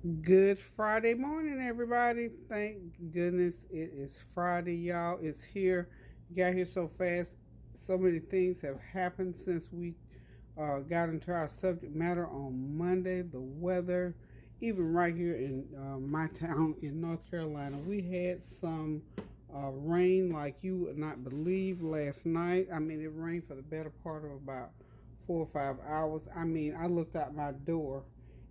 Good Friday morning, everybody. Thank goodness it is Friday, y'all. It's here. Got here so fast. So many things have happened since we got into our subject matter on Monday. The weather, even right here in my town in North Carolina, we had some rain like you would not believe last night. I mean, it rained for the better part of about 4 or 5 hours. I mean, I looked out my door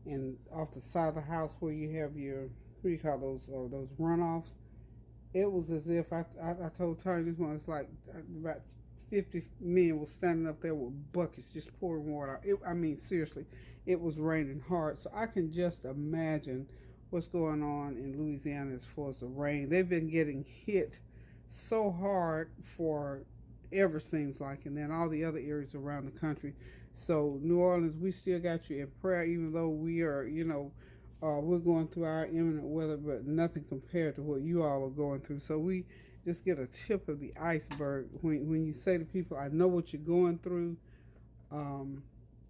and off the side of the house where you have your what do you call those or those runoffs. It was as if I told Tony this one. It's like about 50 men was standing up there with buckets just pouring water out. I mean, seriously, it was raining hard. So I can just imagine what's going on in Louisiana as far as the rain. They've been getting hit so hard for ever seems like, and then all the other areas around the country. So New Orleans, we still got you in prayer, even though we are, we're going through our imminent weather, but nothing compared to what you all are going through. So we just get a tip of the iceberg when you say to people, "I know what you're going through." Um,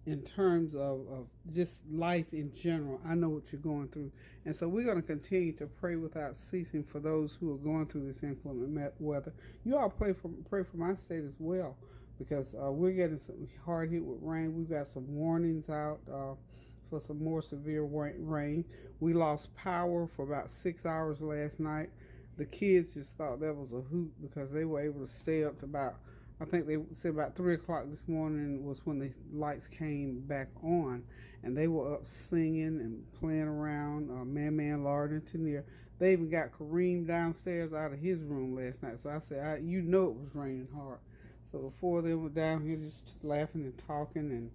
in terms of just life in general. I know what you're going through. And so we're going to continue to pray without ceasing for those who are going through this inclement weather. You all pray for my state as well because we're getting some hard hit with rain. We've got some warnings out for some more severe rain. We lost power for about 6 hours last night. The kids just thought that was a hoot because they were able to stay up to about I think they said about 3 o'clock this morning was when the lights came back on, and they were up singing and playing around. Man, Lord, and Tania. They even got Kareem downstairs out of his room last night. So I said, you know it was raining hard. So the four of them were down here just laughing and talking, and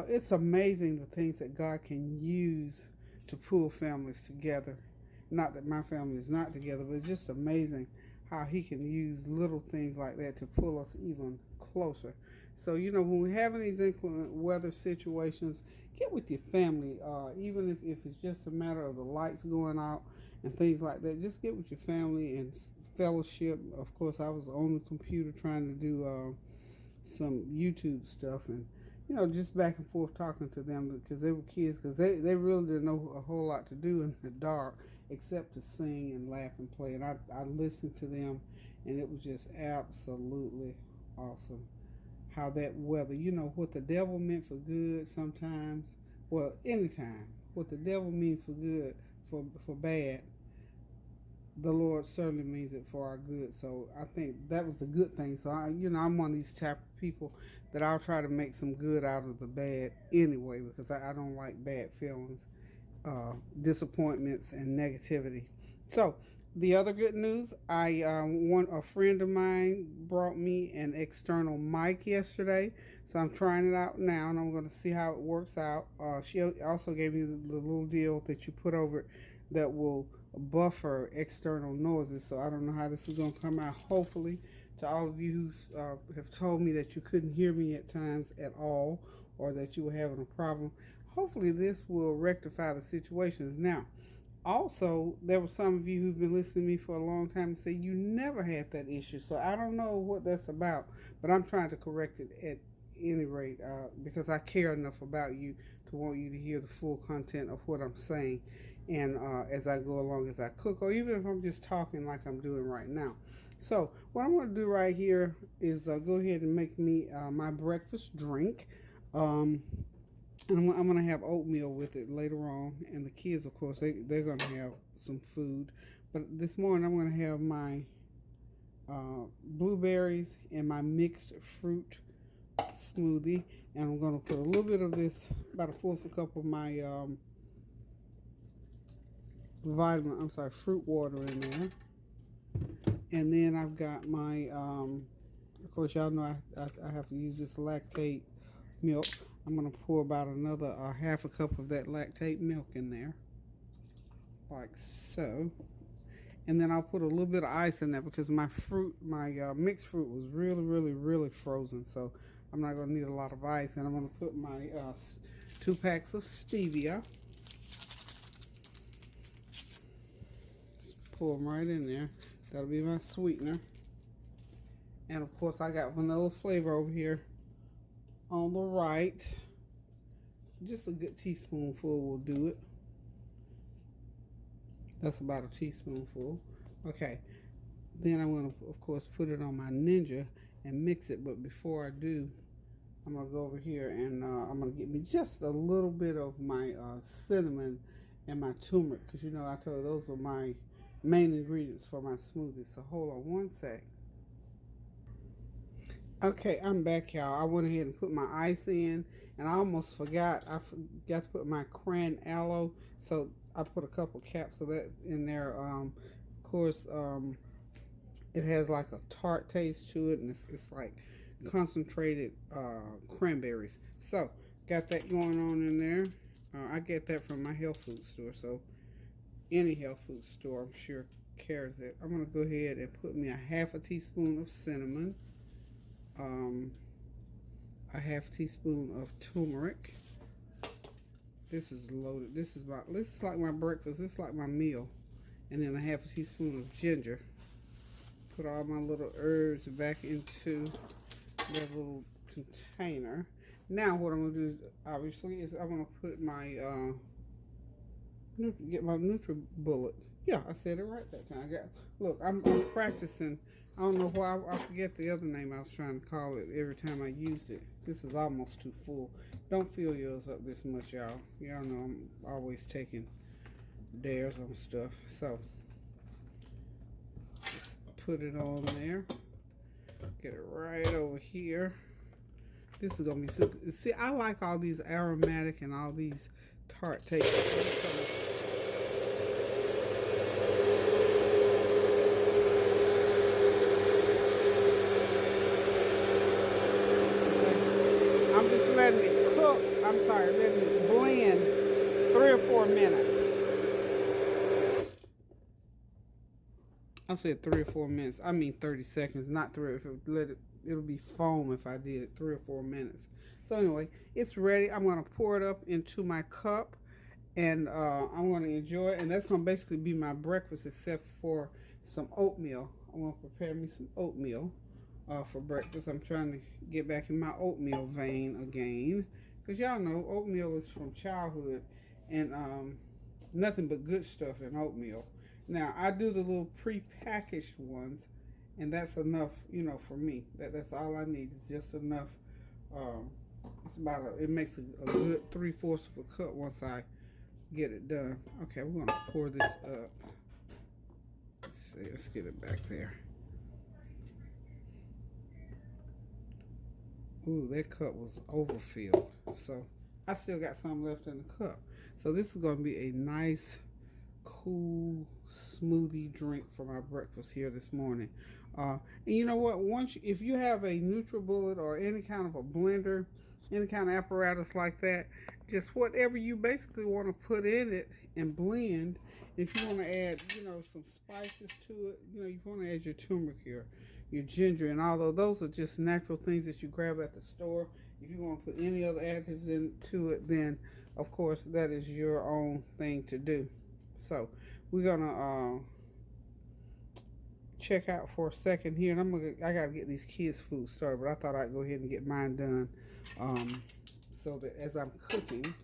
it's amazing the things that God can use to pull families together. Not that my family is not together, but it's just amazing how He can use little things like that to pull us even closer. So, when we're having these inclement weather situations, get with your family. Even if it's just a matter of the lights going out and things like that, just get with your family and fellowship. Of course, I was on the computer trying to do some YouTube stuff and just back and forth talking to them because they were kids because they really didn't know a whole lot to do in the dark except to sing and laugh and play. And I listened to them and it was just absolutely awesome how that weather, what the devil meant for good sometimes, well, anytime, what the devil means for good, for bad, the Lord certainly means it for our good. So I think that was the good thing. So I'm one of these type of people that I'll try to make some good out of the bad anyway because I don't like bad feelings, disappointments, and negativity. So the other good news, a friend of mine brought me an external mic yesterday, so I'm trying it out now, and I'm going to see how it works out. She also gave me the little deal that you put over it that will buffer external noises. So I don't know how this is going to come out. Hopefully, to all of you who have told me that you couldn't hear me at times at all, or that you were having a problem, hopefully this will rectify the situations. Now, also, there were some of you who've been listening to me for a long time and say you never had that issue. So I don't know what that's about, but I'm trying to correct it at any rate because I care enough about you to want you to hear the full content of what I'm saying. And as I go along, as I cook, or even if I'm just talking like I'm doing right now. So what I'm going to do right here is go ahead and make me my breakfast drink. Um, and I'm gonna have oatmeal with it later on, and the kids, of course, they're gonna have some food. But this morning, I'm gonna have my blueberries and my mixed fruit smoothie, and I'm gonna put a little bit of this, about a fourth of a cup of my fruit water in there, and then I've got my, of course, y'all know I have to use this lactate milk. I'm going to pour about another half a cup of that lactate milk in there, like so. And then I'll put a little bit of ice in there because my mixed fruit was really, really, really frozen. So I'm not going to need a lot of ice. And I'm going to put my 2 packs of stevia. Just pour them right in there. That'll be my sweetener. And of course, I got vanilla flavor over here on the right. Just a good teaspoonful will do it. That's about a teaspoonful. Okay. Then I'm going to, of course, put it on my Ninja and mix it. But before I do, I'm going to go over here and I'm going to get me just a little bit of my cinnamon and my turmeric. Because, you know, I told you those are my main ingredients for my smoothie. So hold on one sec. Okay, I'm back, y'all. I went ahead and put my ice in, and I almost forgot. I forgot to put my cran aloe, so I put a couple caps of that in there. Of course, it has like a tart taste to it, and it's like concentrated cranberries. So, got that going on in there. I get that from my health food store, so any health food store, I'm sure, carries it. I'm going to go ahead and put me a half a teaspoon of cinnamon, a half teaspoon of turmeric. This is loaded. This is like my breakfast. This is like my meal. And then a half a teaspoon of ginger. Put all my little herbs back into that little container. Now what I'm going to do, obviously, is I'm going to put my, get my NutriBullet. Yeah, I said it right that time. Look, I'm practicing. I don't know why I forget the other name I was trying to call it every time I use it. This is almost too full. Don't fill yours up this much, y'all. Y'all know I'm always taking dares on stuff. So, just put it on there. Get it right over here. This is going to be super. See, I like all these aromatic and all these tart tastes. I'm just letting it cook. Letting it blend 3 or 4 minutes. I said 3 or 4 minutes. I mean 30 seconds, not 3. If it let it, it'll be foam if I did it 3 or 4 minutes. So anyway, it's ready. I'm gonna pour it up into my cup, and I'm gonna enjoy it. And that's gonna basically be my breakfast, except for some oatmeal. I'm gonna prepare me some oatmeal for breakfast. I'm trying to get back in my oatmeal vein again, because y'all know oatmeal is from childhood, and nothing but good stuff in oatmeal. Now I do the little pre-packaged ones, and that's enough, you know, for me. That's all I need is just enough. It's about it makes a good 3/4 of a cup once I get it done. Okay, we're gonna pour this up. Let's see, let's get it back there. Ooh, that cup was overfilled. So I still got some left in the cup. So this is going to be a nice, cool smoothie drink for my breakfast here this morning. And you know what? If you have a NutriBullet or any kind of a blender, any kind of apparatus like that, just whatever you basically want to put in it and blend. If you want to add, you know, some spices to it, you know, you want to add your turmeric here, your ginger, and although those are just natural things that you grab at the store, if you want to put any other additives into it, then of course that is your own thing to do. So we're gonna check out for a second here, and I gotta get these kids' food started, but I thought I'd go ahead and get mine done, so that as I'm cooking,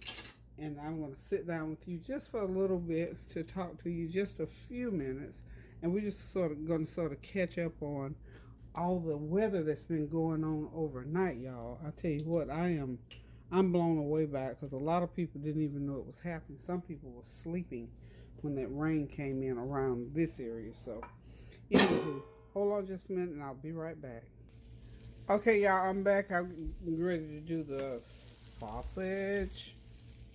and I'm gonna sit down with you just for a little bit to talk to you, just a few minutes, and we're just gonna catch up on all the weather that's been going on overnight, y'all. I tell you what, I'm blown away by it, because a lot of people didn't even know it was happening. Some people were sleeping when that rain came in around this area. So anywho, hold on just a minute and I'll be right back. Okay, y'all, I'm back. I'm ready to do the sausage.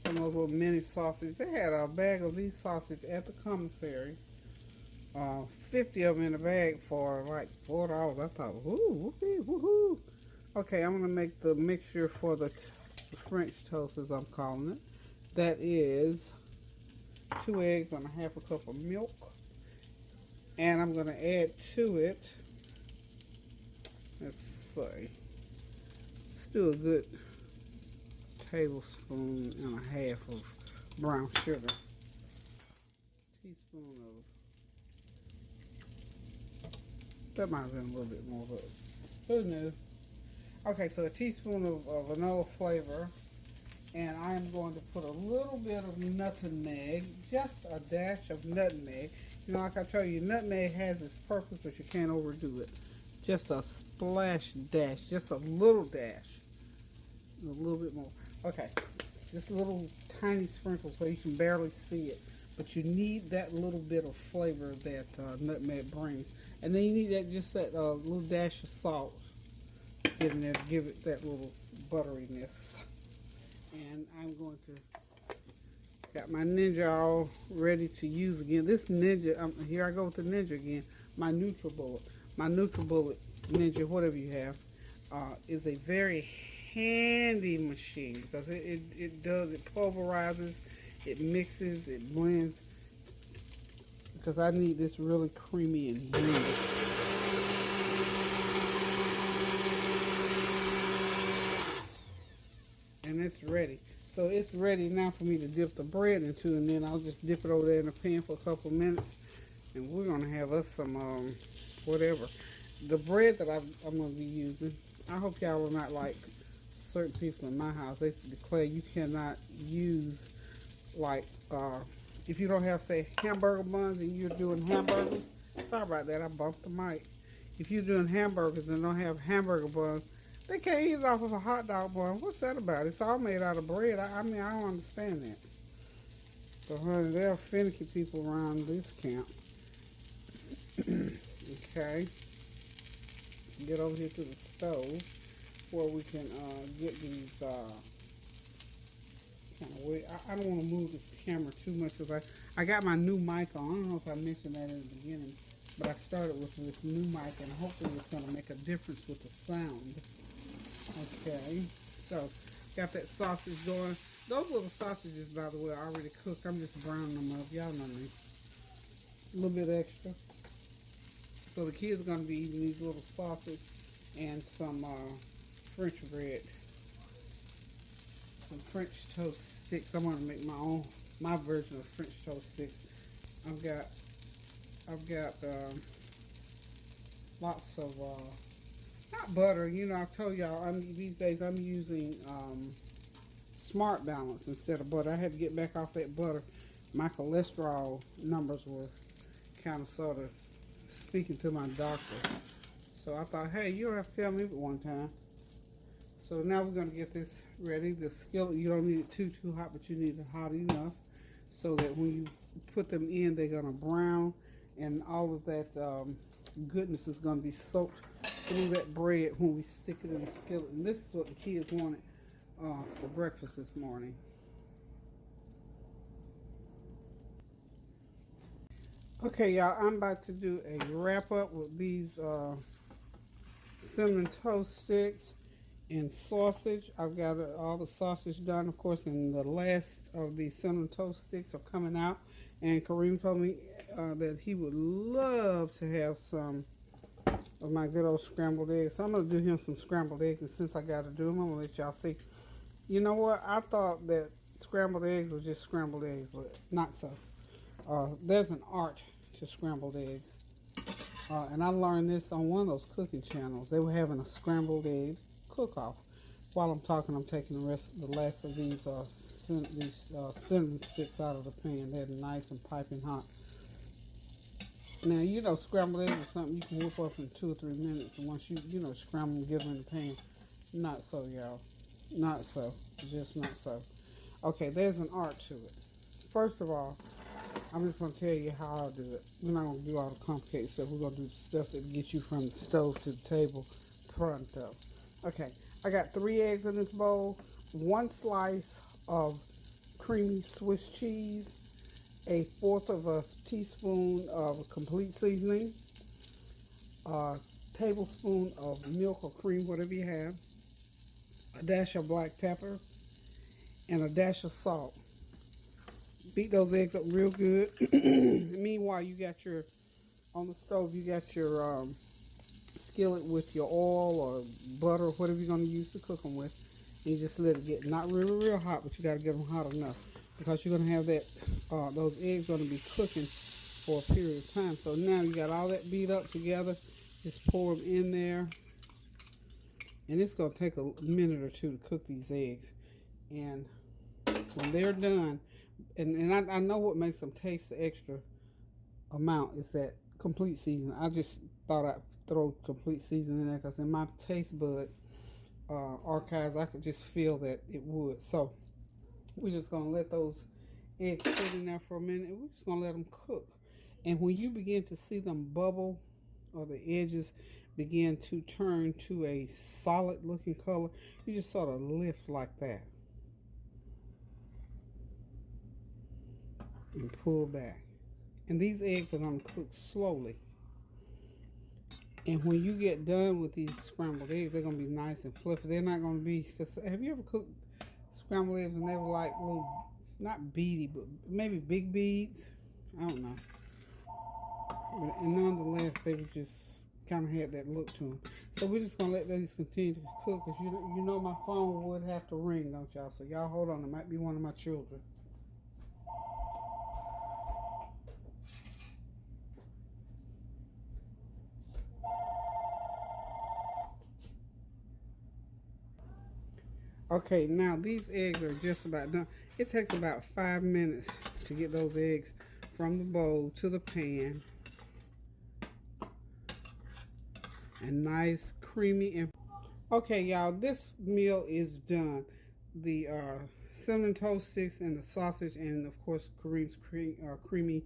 Some of those little mini sausage. They had a bag of these sausage at the commissary. 50 of them in a bag for like $4. I thought, woohoo. Okay, I'm going to make the mixture for the French toast, as I'm calling it. That is 2 eggs and a half a cup of milk. And I'm going to add to it, let's see, let's do a good tablespoon and a half of brown sugar. Teaspoon of, that might have been a little bit more, but who knew? Okay, so a teaspoon of vanilla flavor, And I'm going to put a little bit of nutmeg, just a dash of nutmeg. You know, like I tell you, nutmeg has its purpose, but you can't overdo it. Just a splash dash, just a little dash, a little bit more. Okay, just a little tiny sprinkle so you can barely see it. But you need that little bit of flavor that nutmeg brings. And then you need that just that little dash of salt in there to give it that little butteriness. And I'm going to got my Ninja all ready to use again. This Ninja, here I go with the Ninja again. My NutriBullet Ninja, whatever you have, is a very handy machine because it pulverizes, it mixes, it blends. Because I need this really creamy and gooey. And it's ready. So it's ready now for me to dip the bread into, and then I'll just dip it over there in the pan for a couple of minutes, and we're gonna have us some whatever. The bread that I'm gonna be using, I hope y'all are not like certain people in my house. They declare you cannot use like if you don't have say hamburger buns and you're doing hamburgers. Sorry about that, I bumped the mic. If you're doing hamburgers and don't have hamburger buns, they can't eat it off of a hot dog bun. What's that about? It's all made out of bread. I mean, I don't understand that. So, honey, there are finicky people around this camp. Okay. Let's get over here to the stove where we can get these kind of way. I don't want to move this camera too much because I got my new mic on. I don't know if I mentioned that in the beginning, but I started with this new mic, and hopefully it's going to make a difference with the sound. Okay, so got that sausage going. Those little sausages, by the way, are already cooked. I'm just browning them up. Y'all know me. A little bit extra. So the kids are going to be eating these little sausage and some French bread. Some French toast sticks. I'm going to make my version of French toast sticks. I've got lots of not butter. You know, I told y'all these days I'm using Smart Balance instead of butter. I had to get back off that butter. My cholesterol numbers were kind of sort of speaking to my doctor. So I thought, hey, you don't have to tell me but one time. So now we're going to get this ready. The skillet, you don't need it too hot, but you need it hot enough so that when you put them in, they're going to brown, and all of that goodness is going to be soaked through that bread when we stick it in the skillet. And this is what the kids wanted for breakfast this morning. Okay, y'all, I'm about to do a wrap up with these cinnamon toast sticks and sausage. I've got all the sausage done, of course, and the last of the cinnamon toast sticks are coming out. And Kareem told me that he would love to have some of my good old scrambled eggs. So I'm going to do him some scrambled eggs, and since I got to do them, I'm going to let y'all see. You know what? I thought that scrambled eggs was just scrambled eggs, but not so. There's an art to scrambled eggs. And I learned this on one of those cooking channels. They were having a scrambled egg cook-off. While I'm talking, I'm taking the last of these cinnamon sticks out of the pan. They're nice and piping hot. Now, you know, scrambled eggs is something you can whip up in 2 or 3 minutes. And once you scramble them, get them in the pan. Not so, y'all. Not so. Just not so. Okay, there's an art to it. First of all, I'm just going to tell you how I'll do it. We're not going to do all the complicated stuff. We're going to do the stuff that gets you from the stove to the table pronto. Okay, I got 3 eggs in this bowl, 1 slice of creamy Swiss cheese, 1/4 of a teaspoon of complete seasoning, a tablespoon of milk or cream, whatever you have, a dash of black pepper, and a dash of salt. Beat those eggs up real good. Meanwhile, on the stove, you got your skillet with your oil or butter or whatever you're going to use to cook them with. And you just let it get not really real hot, but you got to get them hot enough because you're going to have those eggs going to be cooking for a period of time. So now you got all that beat up together. Just pour them in there. And it's going to take a minute or two to cook these eggs. And When they're done, and I know what makes them taste the extra amount is that complete season. I just thought I'd throw complete season in there because in my taste bud archives, I could just feel that it would. So we're just gonna let those eggs sit in there for a minute, and we're just gonna let them cook. And when you begin to see them bubble or the edges begin to turn to a solid looking color, you just sort of lift like that and pull back. And these eggs are going to cook slowly. And when you get done with these scrambled eggs, they're going to be nice and fluffy. They're not going to be, because have you ever cooked scrambled eggs and they were like little, not beady, but maybe big beads? I don't know. But nonetheless, they were just kind of had that look to them. So we're just going to let these continue to cook, because you know my phone would have to ring, don't y'all? So y'all hold on. It might be one of my children. Okay, now these eggs are just about done. It takes about 5 minutes to get those eggs from the bowl to the pan. And nice, creamy. And okay, y'all, this meal is done. The cinnamon toast sticks and the sausage, and of course Kareem's creamy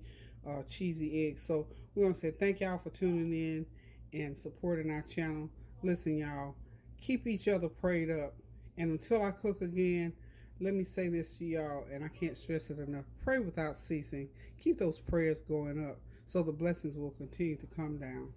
cheesy eggs. So we want to say thank y'all for tuning in and supporting our channel. Listen, y'all, keep each other prayed up. And until I cook again, let me say this to y'all, and I can't stress it enough. Pray without ceasing. Keep those prayers going up so the blessings will continue to come down.